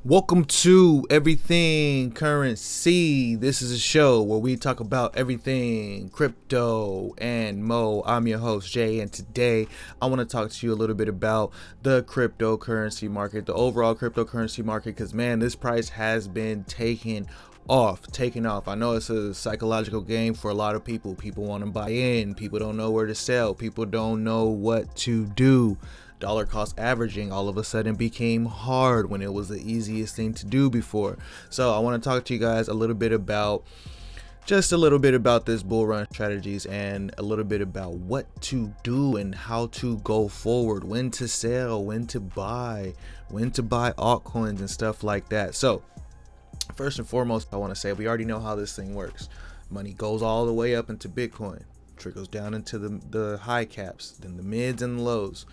Welcome to Everything Currency. This is a show where we talk about everything crypto and mo. I'm your host, Jay, and today I want to talk to you a little bit about the cryptocurrency market, the overall cryptocurrency market, because man, this price has been taking off. I know it's a psychological game for a lot of people. People want to buy in, people don't know where to sell, people don't know what to do. Dollar cost averaging all of a sudden became hard when it was the easiest thing to do before. So I want to talk to you guys a little bit about this bull run strategies and a little bit about what to do and how to go forward, when to sell, when to buy altcoins and stuff like that. So first and foremost, I want to say we already know how this thing works. Money goes all the way up into Bitcoin, trickles down into the high caps, then the mids and the lows.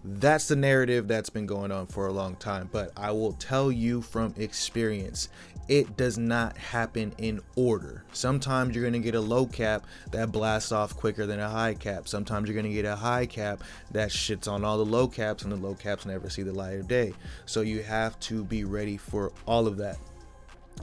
That's the narrative that's been going on for a long time, but I will tell you from experience, it does not happen in order. Sometimes you're going to get a low cap that blasts off quicker than a high cap. Sometimes you're going to get a high cap that shits on all the low caps, and the low caps never see the light of day. So you have to be ready for all of that.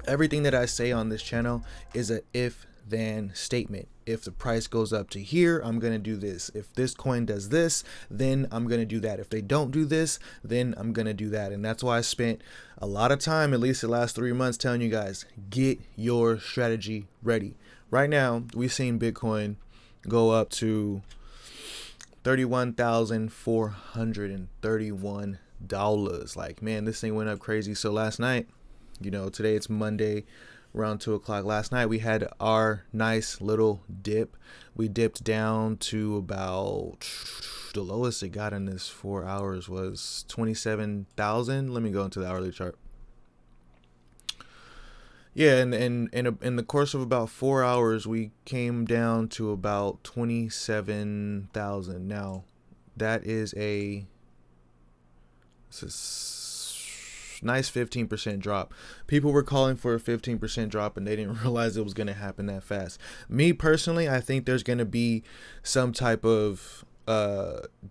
Everything that I say on this channel is a if-then statement. If the price goes up to here, I'm going to do this. If this coin does this, then I'm going to do that. If they don't do this, then I'm going to do that. And that's why I spent a lot of time, at least the last 3 months, telling you guys, get your strategy ready. Right now, we've seen Bitcoin go up to $31,431. Like, man, this thing went up crazy. So last night, today it's Monday, around 2 o'clock. Last night we had our nice little dip. We dipped down to about, the lowest it got in this 4 hours was 27,000. Let me go into the hourly chart. Yeah, and in the course of about 4 hours, we came down to about 27,000. Now, that is a nice 15% drop. People were calling for a 15% drop and they didn't realize it was going to happen that fast. Me personally, I think there's going to be some type of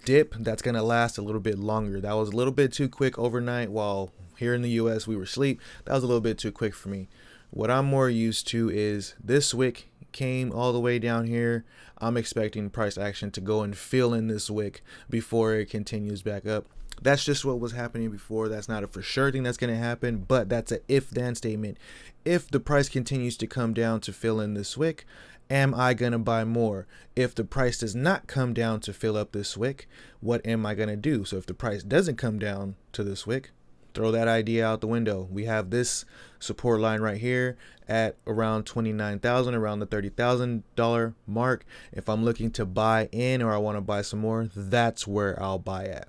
dip that's going to last a little bit longer. That was a little bit too quick overnight while here in the US we were asleep. That was a little bit too quick for me. What I'm more used to is this wick came all the way down here. I'm expecting price action to go and fill in this wick before it continues back up. That's just what was happening before. That's not a for sure thing that's going to happen, but that's a if-then statement. If the price continues to come down to fill in this wick, am I going to buy more? If the price does not come down to fill up this wick, what am I going to do? So if the price doesn't come down to this wick, throw that idea out the window. We have this support line right here at around 29,000, around the $30,000 mark. If I'm looking to buy in or I want to buy some more, that's where I'll buy at.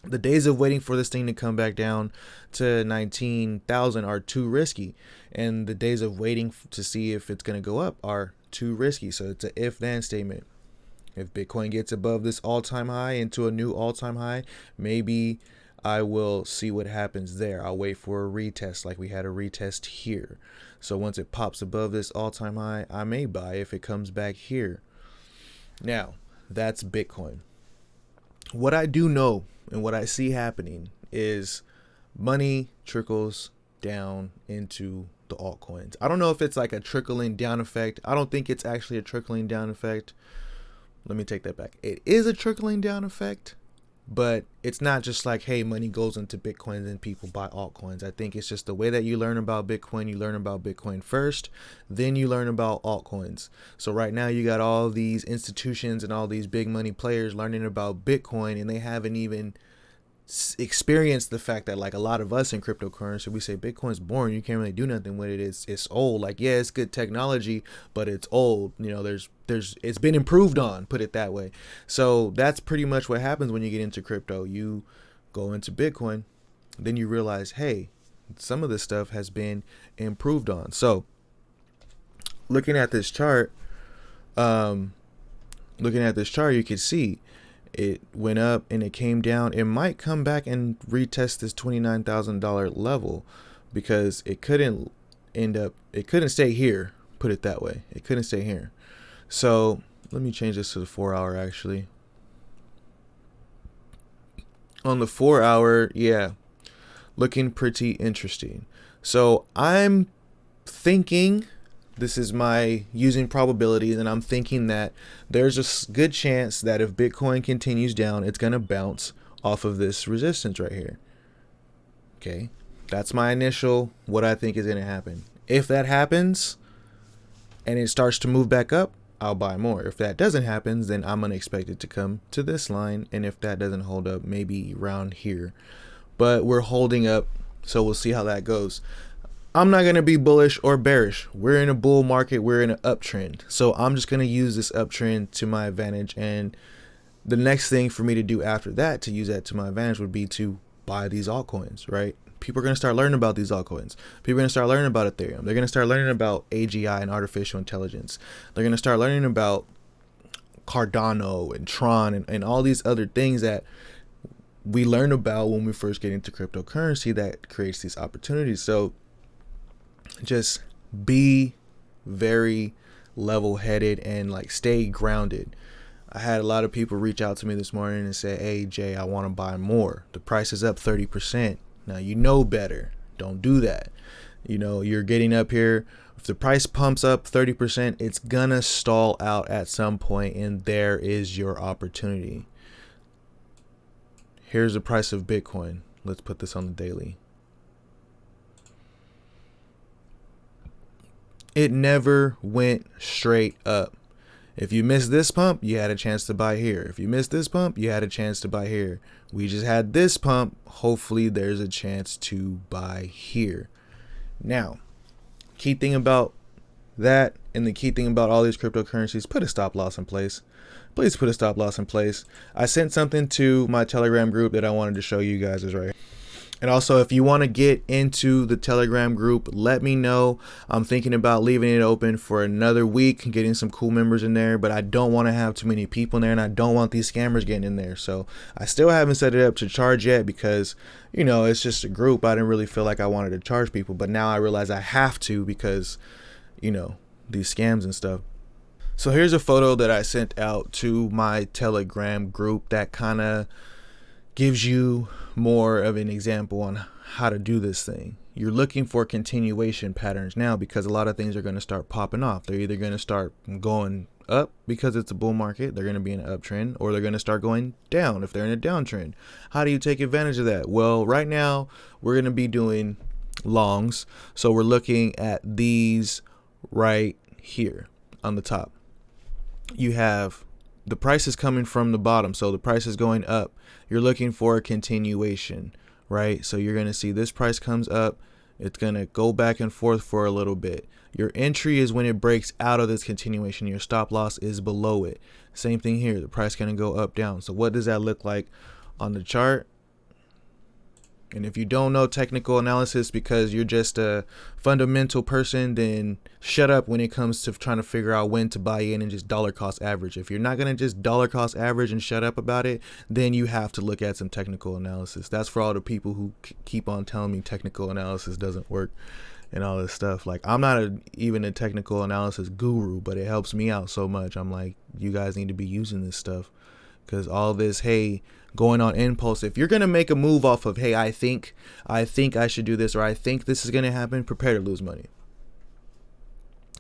The days of waiting for this thing to come back down to 19,000 are too risky, and the days of waiting to see if it's going to go up are too risky. So it's an if-then statement. If Bitcoin gets above this all-time high into a new all-time high, maybe I will see what happens there. I'll wait for a retest like we had a retest here. So once it pops above this all-time high, I may buy if it comes back here. Now, that's Bitcoin. What I do know and what I see happening is money trickles down into the altcoins. I don't know if it's like a trickling down effect. I don't think it's actually a trickling down effect. Let me take that back. It is a trickling down effect, but it's not just like, hey, money goes into Bitcoin and people buy altcoins. I think it's just the way that you learn about Bitcoin. You learn about Bitcoin first, then you learn about altcoins. So right now you got all these institutions and all these big money players learning about Bitcoin, and they haven't even experienced the fact that, like, a lot of us in cryptocurrency, we say Bitcoin's boring, you can't really do nothing with it, it's old. Like, yeah, it's good technology, but it's old. There's it's been improved on, put it that way. So that's pretty much what happens when you get into crypto. You go into Bitcoin, then you realize, hey, some of this stuff has been improved on. So looking at this chart, you can see it went up and it came down. It might come back and retest this $29,000 level because it couldn't stay here, put it that way. It couldn't stay here. So let me change this to the 4 hour actually. On the 4 hour, yeah, looking pretty interesting. So I'm thinking, this is my using probabilities, and I'm thinking that there's a good chance that if Bitcoin continues down, it's going to bounce off of this resistance right here. Okay, that's my initial what I think is going to happen. If that happens and it starts to move back up, I'll buy more. If that doesn't happen, then I'm going to expect it to come to this line, and if that doesn't hold up, maybe around here. But we're holding up, so we'll see how that goes. I'm not going to be bullish or bearish. We're in a bull market. We're in an uptrend. So I'm just going to use this uptrend to my advantage. And the next thing for me to do after that, to use that to my advantage, would be to buy these altcoins, right? People are going to start learning about these altcoins. People are going to start learning about Ethereum. They're going to start learning about AGI and artificial intelligence. They're going to start learning about Cardano and Tron and all these other things that we learn about when we first get into cryptocurrency that creates these opportunities. So just be very level-headed and like stay grounded. I had a lot of people reach out to me this morning and say, hey Jay, I want to buy more. The price is up 30%. Now you know better. Don't do that. You know, you're getting up here. If the price pumps up 30%, it's gonna stall out at some point, and there is your opportunity. Here's the price of Bitcoin. Let's put this on the daily. It never went straight up. If you missed this pump, you had a chance to buy here. If you missed this pump, you had a chance to buy here. We just had this pump. Hopefully there's a chance to buy here. Now, key thing about that, and the key thing about all these cryptocurrencies, put a stop loss in place. Please put a stop loss in place. I sent something to my Telegram group that I wanted to show you guys is right here. And also, if you want to get into the Telegram group, let me know. I'm thinking about leaving it open for another week, getting some cool members in there, but I don't want to have too many people in there, and I don't want these scammers getting in there. So I still haven't set it up to charge yet because, you know, it's just a group. I didn't really feel like I wanted to charge people, but now I realize I have to because, you know, these scams and stuff. So here's a photo that I sent out to my Telegram group that kind of gives you more of an example on how to do this thing. You're looking for continuation patterns now because a lot of things are going to start popping off. They're either going to start going up because it's a bull market, they're going to be in an uptrend, or they're going to start going down if they're in a downtrend. How do you take advantage of that? Well, right now we're going to be doing longs. So we're looking at these right here on the top. You have the price is coming from the bottom, so the price is going up. You're looking for a continuation, right? So you're going to see this price comes up. It's going to go back and forth for a little bit. Your entry is when it breaks out of this continuation. Your stop loss is below it. Same thing here. The price going to go up, down. So what does that look like on the chart? And if you don't know technical analysis because you're just a fundamental person, then shut up when it comes to trying to figure out when to buy in and just dollar cost average. If you're not going to just dollar cost average and shut up about it, then you have to look at some technical analysis. That's for all the people who keep on telling me technical analysis doesn't work and all this stuff. Like, I'm not even a technical analysis guru, but it helps me out so much. I'm like, you guys need to be using this stuff because all this, hey, going on impulse. If you're going to make a move off of, hey, I think I should do this, or I think this is going to happen, prepare to lose money.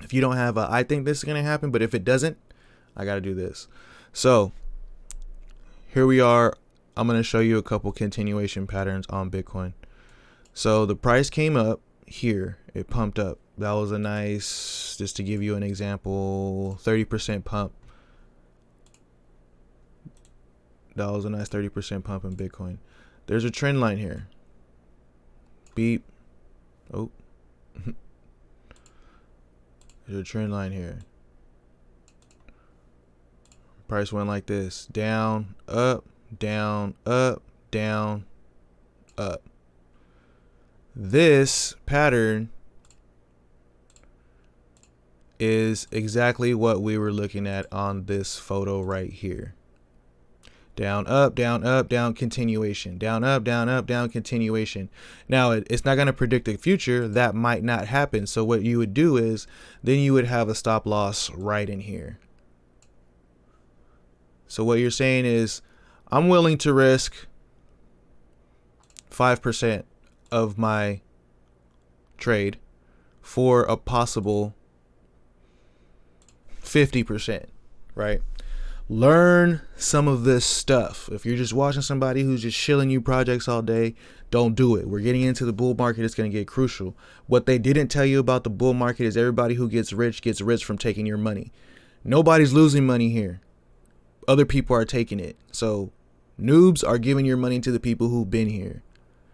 If you don't have a, I think this is going to happen, but if it doesn't, I got to do this. So here we are. I'm going to show you a couple continuation patterns on Bitcoin. So the price came up here. It pumped up. That was a nice, just to give you an example, 30% pump. That was a nice 30% pump in Bitcoin. There's a trend line here. Beep. Oh. There's a trend line here. Price went like this. Down, up, down, up, down, up. This pattern is exactly what we were looking at on this photo right here. Down, up, down, continuation. Down, up, down, continuation. Now, it's not going to predict the future. That might not happen. So what you would do is, then you would have a stop loss right in here. So what you're saying is, I'm willing to risk 5%. of my trade for a possible 50%, right? Learn some of this stuff. If you're just watching somebody who's just shilling you projects all day, don't do it. We're getting into the bull market. It's going to get crucial. What they didn't tell you about the bull market is everybody who gets rich from taking your money. Nobody's losing money here. Other people are taking it. So noobs are giving your money to the people who've been here.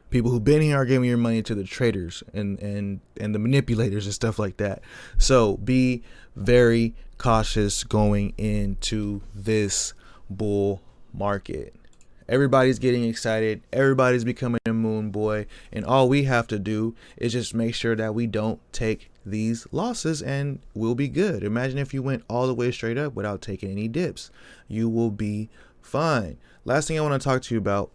People who've been here are giving your money to the traders and the manipulators and stuff like that. So be very cautious going into this bull market. Everybody's getting excited. Everybody's becoming a moon boy. And all we have to do is just make sure that we don't take these losses and we'll be good. Imagine if you went all the way straight up without taking any dips. You will be fine. Last thing I want to talk to you about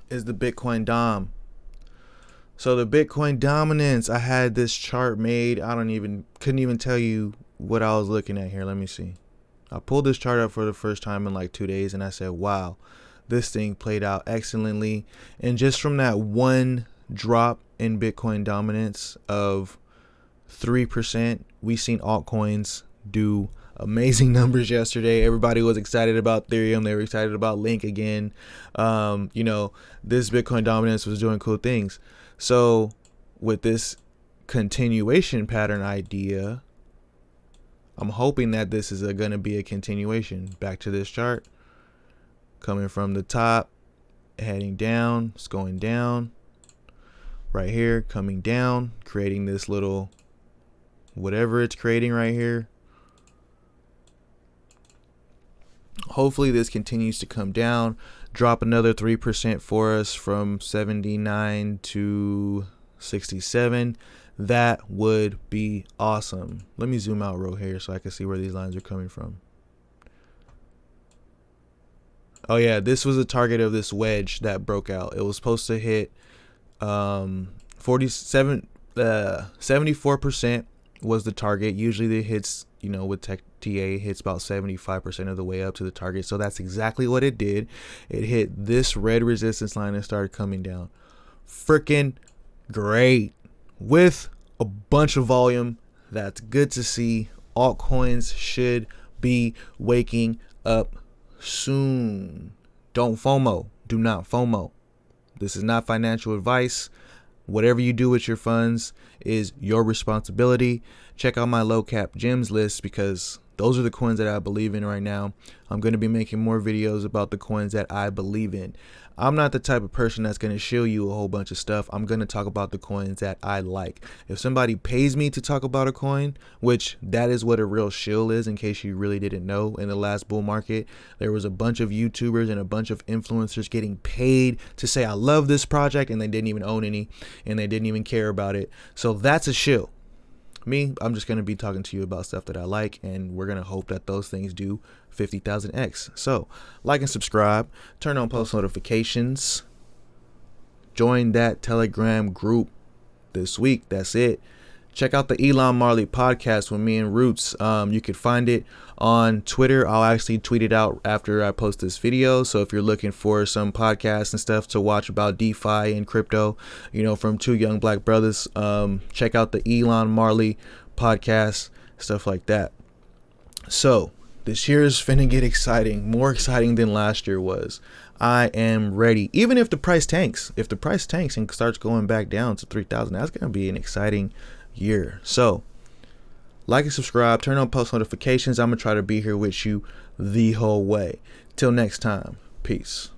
is the Bitcoin Dom. So the Bitcoin dominance, I had this chart made. Couldn't even tell you what I was looking at here. Let me see. I pulled this chart up for the first time in like 2 days and I said, wow, this thing played out excellently. And just from that one drop in Bitcoin dominance of 3%, we seen altcoins do amazing numbers yesterday. Everybody was excited about Ethereum. They were excited about Link again. This Bitcoin dominance was doing cool things. So with this continuation pattern idea, I'm hoping that this is going to be a continuation. Back to this chart, coming from the top, heading down, it's going down right here, coming down, creating this little whatever it's creating right here. Hopefully this continues to come down, drop another 3% for us from 79 to 67. That would be awesome. Let me zoom out real here so I can see where these lines are coming from. Oh yeah, this was a target of this wedge that broke out. It was supposed to hit 74% was the target. Usually it hits, with Tech TA, it hits about 75% of the way up to the target. So that's exactly what it did. It hit this red resistance line and started coming down. Freaking great. With a bunch of volume. That's good to see. Altcoins should be waking up soon. Don't FOMO. Do not FOMO. This is not financial advice. Whatever you do with your funds is your responsibility. Check out my low cap gems list because those are the coins that I believe in right now. I'm going to be making more videos about the coins that I believe in. I'm not the type of person that's going to shill you a whole bunch of stuff. I'm going to talk about the coins that I like. If somebody pays me to talk about a coin, which that is what a real shill is, in case you really didn't know, in the last bull market, there was a bunch of YouTubers and a bunch of influencers getting paid to say, I love this project, and they didn't even own any, and they didn't even care about it. So that's a shill. Me, I'm just going to be talking to you about stuff that I like, and we're going to hope that those things do 50,000x. So like and subscribe, turn on post notifications, join that Telegram group this week. That's it. Check out the Elon Marley podcast with me and Roots. You can find it on Twitter. I'll actually tweet it out after I post this video. So if you're looking for some podcasts and stuff to watch about DeFi and crypto, from two young black brothers, check out the Elon Marley podcast, stuff like that. So this year is finna get exciting, more exciting than last year was. I am ready. Even if the price tanks, and starts going back down to 3,000, that's gonna be an exciting year. So like and subscribe, turn on post notifications. I'm gonna try to be here with you the whole way. Till next time, peace.